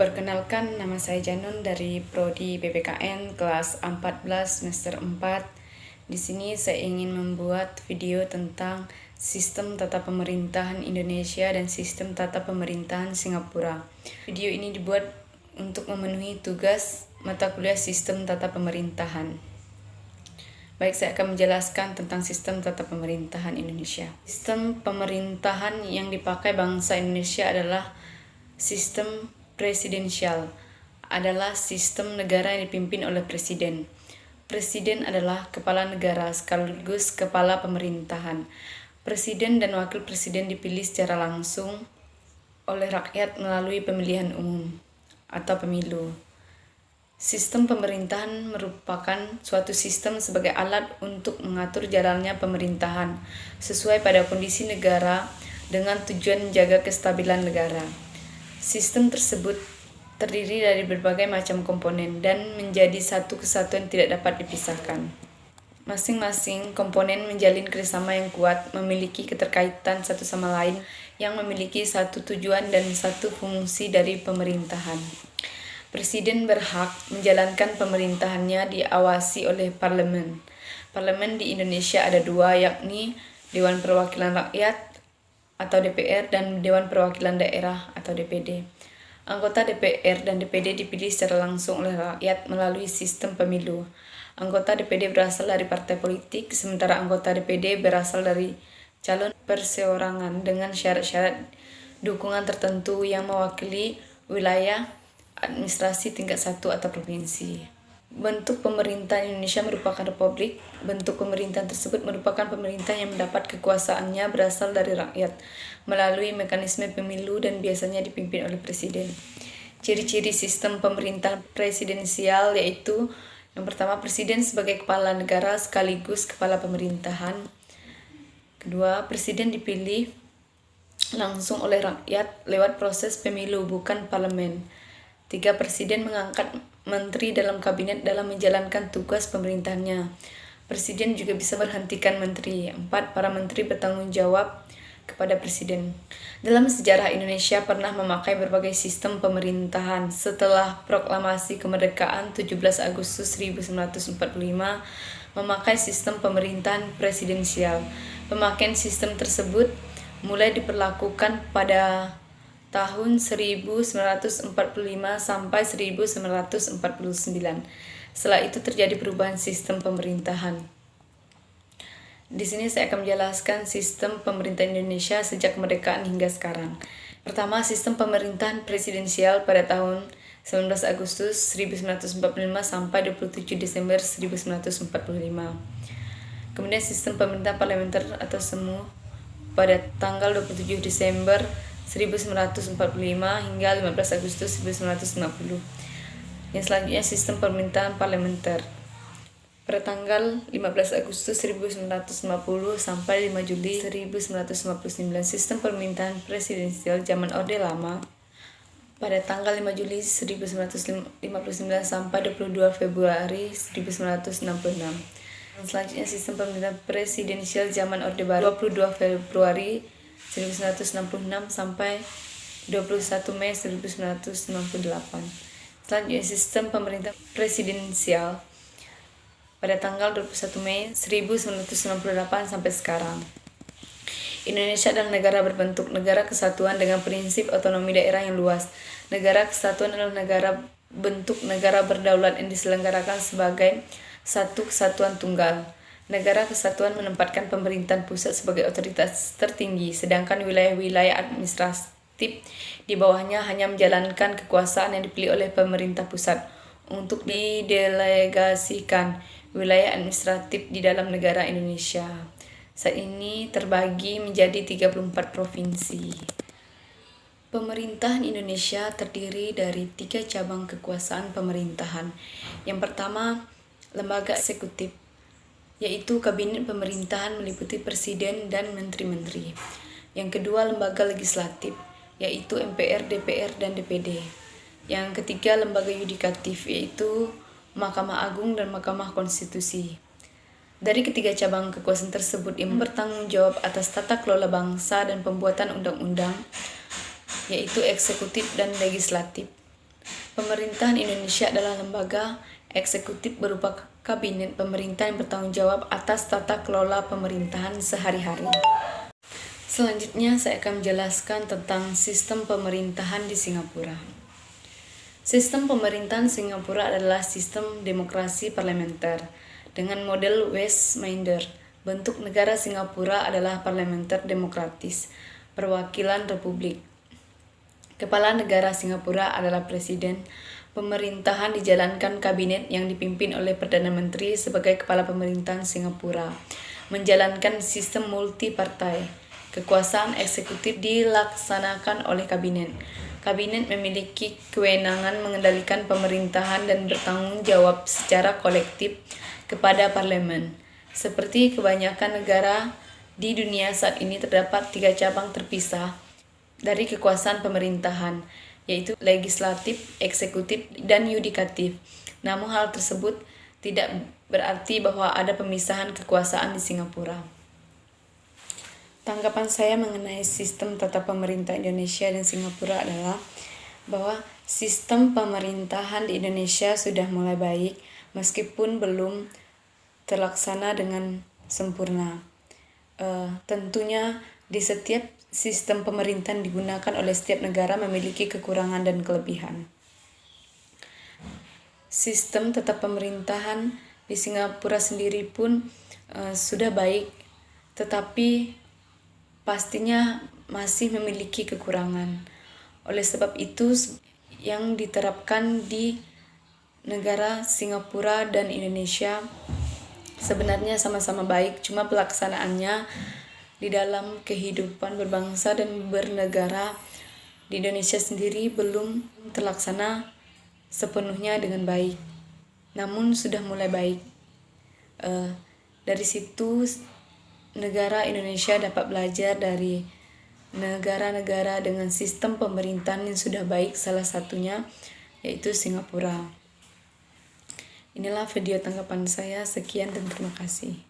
Perkenalkan, nama saya Janun dari Prodi PPKN kelas 14 semester 4. Di sini saya ingin membuat video tentang sistem tata pemerintahan Indonesia dan sistem tata pemerintahan Singapura. Video ini dibuat untuk memenuhi tugas mata kuliah sistem tata pemerintahan. Baik, saya akan menjelaskan tentang sistem tata pemerintahan Indonesia. Sistem pemerintahan yang dipakai bangsa Indonesia adalah sistem presidensial, adalah sistem negara yang dipimpin oleh presiden. Presiden adalah kepala negara sekaligus kepala pemerintahan. Presiden dan wakil presiden dipilih secara langsung oleh rakyat melalui pemilihan umum atau pemilu. Sistem pemerintahan merupakan suatu sistem sebagai alat untuk mengatur jalannya pemerintahan sesuai pada kondisi negara dengan tujuan menjaga kestabilan negara. Sistem tersebut terdiri dari berbagai macam komponen dan menjadi satu kesatuan tidak dapat dipisahkan. Masing-masing komponen menjalin kerjasama yang kuat, memiliki keterkaitan satu sama lain yang memiliki satu tujuan dan satu fungsi dari pemerintahan. Presiden berhak menjalankan pemerintahannya diawasi oleh parlemen. Parlemen di Indonesia ada dua, yakni Dewan Perwakilan Rakyat atau DPR dan Dewan Perwakilan Daerah atau DPD. Anggota DPR dan DPD dipilih secara langsung oleh rakyat melalui sistem pemilu. Anggota DPD berasal dari partai politik, sementara anggota DPD berasal dari calon perseorangan dengan syarat-syarat dukungan tertentu yang mewakili wilayah administrasi tingkat 1 atau provinsi. Bentuk pemerintahan Indonesia merupakan republik. Bentuk pemerintahan tersebut merupakan pemerintah yang mendapat kekuasaannya berasal dari rakyat melalui mekanisme pemilu dan biasanya dipimpin oleh presiden. Ciri-ciri sistem pemerintahan presidensial yaitu yang pertama, presiden sebagai kepala negara sekaligus kepala pemerintahan. Kedua, presiden dipilih langsung oleh rakyat lewat proses pemilu, bukan parlemen. 3. Presiden mengangkat menteri dalam kabinet dalam menjalankan tugas pemerintahannya. Presiden juga bisa berhentikan menteri. 4. Para menteri bertanggung jawab kepada presiden. Dalam sejarah Indonesia pernah memakai berbagai sistem pemerintahan. Setelah proklamasi kemerdekaan 17 Agustus 1945, memakai sistem pemerintahan presidensial. Pemakaian sistem tersebut mulai diperlakukan pada tahun 1945 sampai 1949. Setelah itu terjadi perubahan sistem pemerintahan. Di sini saya akan menjelaskan sistem pemerintahan Indonesia sejak kemerdekaan hingga sekarang. Pertama, sistem pemerintahan presidensial pada tahun 19 Agustus 1945 sampai 27 Desember 1945. Kemudian sistem pemerintahan parlementer atau semu pada tanggal 27 Desember 1945 hingga 15 Agustus 1950. Yang selanjutnya sistem pemerintahan parlementer pada tanggal 15 Agustus 1950 sampai 5 Juli 1959. Sistem pemerintahan presidensial zaman Orde Lama pada tanggal 5 Juli 1959 sampai 22 Februari 1966. Selanjutnya sistem pemerintahan presidensial zaman Orde Baru 22 Februari 1966 sampai 21 Mei 1998. Selanjutnya sistem pemerintahan presidensial pada tanggal 21 Mei 1998 sampai sekarang. Indonesia adalah negara berbentuk negara kesatuan dengan prinsip otonomi daerah yang luas. Negara kesatuan adalah negara bentuk negara berdaulat yang diselenggarakan sebagai satu kesatuan tunggal. Negara kesatuan menempatkan pemerintahan pusat sebagai otoritas tertinggi, sedangkan wilayah-wilayah administratif di bawahnya hanya menjalankan kekuasaan yang dipilih oleh pemerintah pusat untuk didelegasikan wilayah administratif di dalam negara Indonesia. Saat ini terbagi menjadi 34 provinsi. Pemerintahan Indonesia terdiri dari 3 cabang kekuasaan pemerintahan. Yang pertama, lembaga eksekutif, yaitu kabinet pemerintahan meliputi presiden dan menteri-menteri. Yang kedua, lembaga legislatif, yaitu MPR, DPR, dan DPD. Yang ketiga, lembaga yudikatif, yaitu Mahkamah Agung dan Mahkamah Konstitusi. Dari ketiga cabang kekuasaan tersebut yang bertanggung jawab atas tata kelola bangsa dan pembuatan undang-undang, yaitu eksekutif dan legislatif. Pemerintahan Indonesia adalah lembaga eksekutif berupa kabinet pemerintah yang bertanggung jawab atas tata kelola pemerintahan sehari-hari. Selanjutnya saya akan menjelaskan tentang sistem pemerintahan di Singapura. Sistem pemerintahan Singapura adalah sistem demokrasi parlementer dengan model Westminster. Bentuk negara Singapura adalah parlementer demokratis, perwakilan republik. Kepala negara Singapura adalah presiden. Pemerintahan dijalankan kabinet yang dipimpin oleh Perdana Menteri sebagai kepala pemerintahan Singapura. Menjalankan sistem multipartai. Kekuasaan eksekutif dilaksanakan oleh kabinet. Kabinet memiliki kewenangan mengendalikan pemerintahan dan bertanggung jawab secara kolektif kepada parlemen. Seperti kebanyakan negara di dunia saat ini terdapat 3 cabang terpisah dari kekuasaan pemerintahan, yaitu legislatif, eksekutif, dan yudikatif. Namun hal tersebut tidak berarti bahwa ada pemisahan kekuasaan di Singapura. Tanggapan saya mengenai sistem tata pemerintah Indonesia dan Singapura adalah bahwa sistem pemerintahan di Indonesia sudah mulai baik meskipun belum terlaksana dengan sempurna. Tentunya di setiap sistem pemerintahan digunakan oleh setiap negara memiliki kekurangan dan kelebihan. Sistem tata pemerintahan di Singapura sendiri pun sudah baik, tetapi pastinya masih memiliki kekurangan. Oleh sebab itu, yang diterapkan di negara Singapura dan Indonesia sebenarnya sama-sama baik, cuma pelaksanaannya di dalam kehidupan berbangsa dan bernegara di Indonesia sendiri belum terlaksana sepenuhnya dengan baik. Namun sudah mulai baik. Dari situ negara Indonesia dapat belajar dari negara-negara dengan sistem pemerintahan yang sudah baik, salah satunya yaitu Singapura. Inilah video tanggapan saya. Sekian dan terima kasih.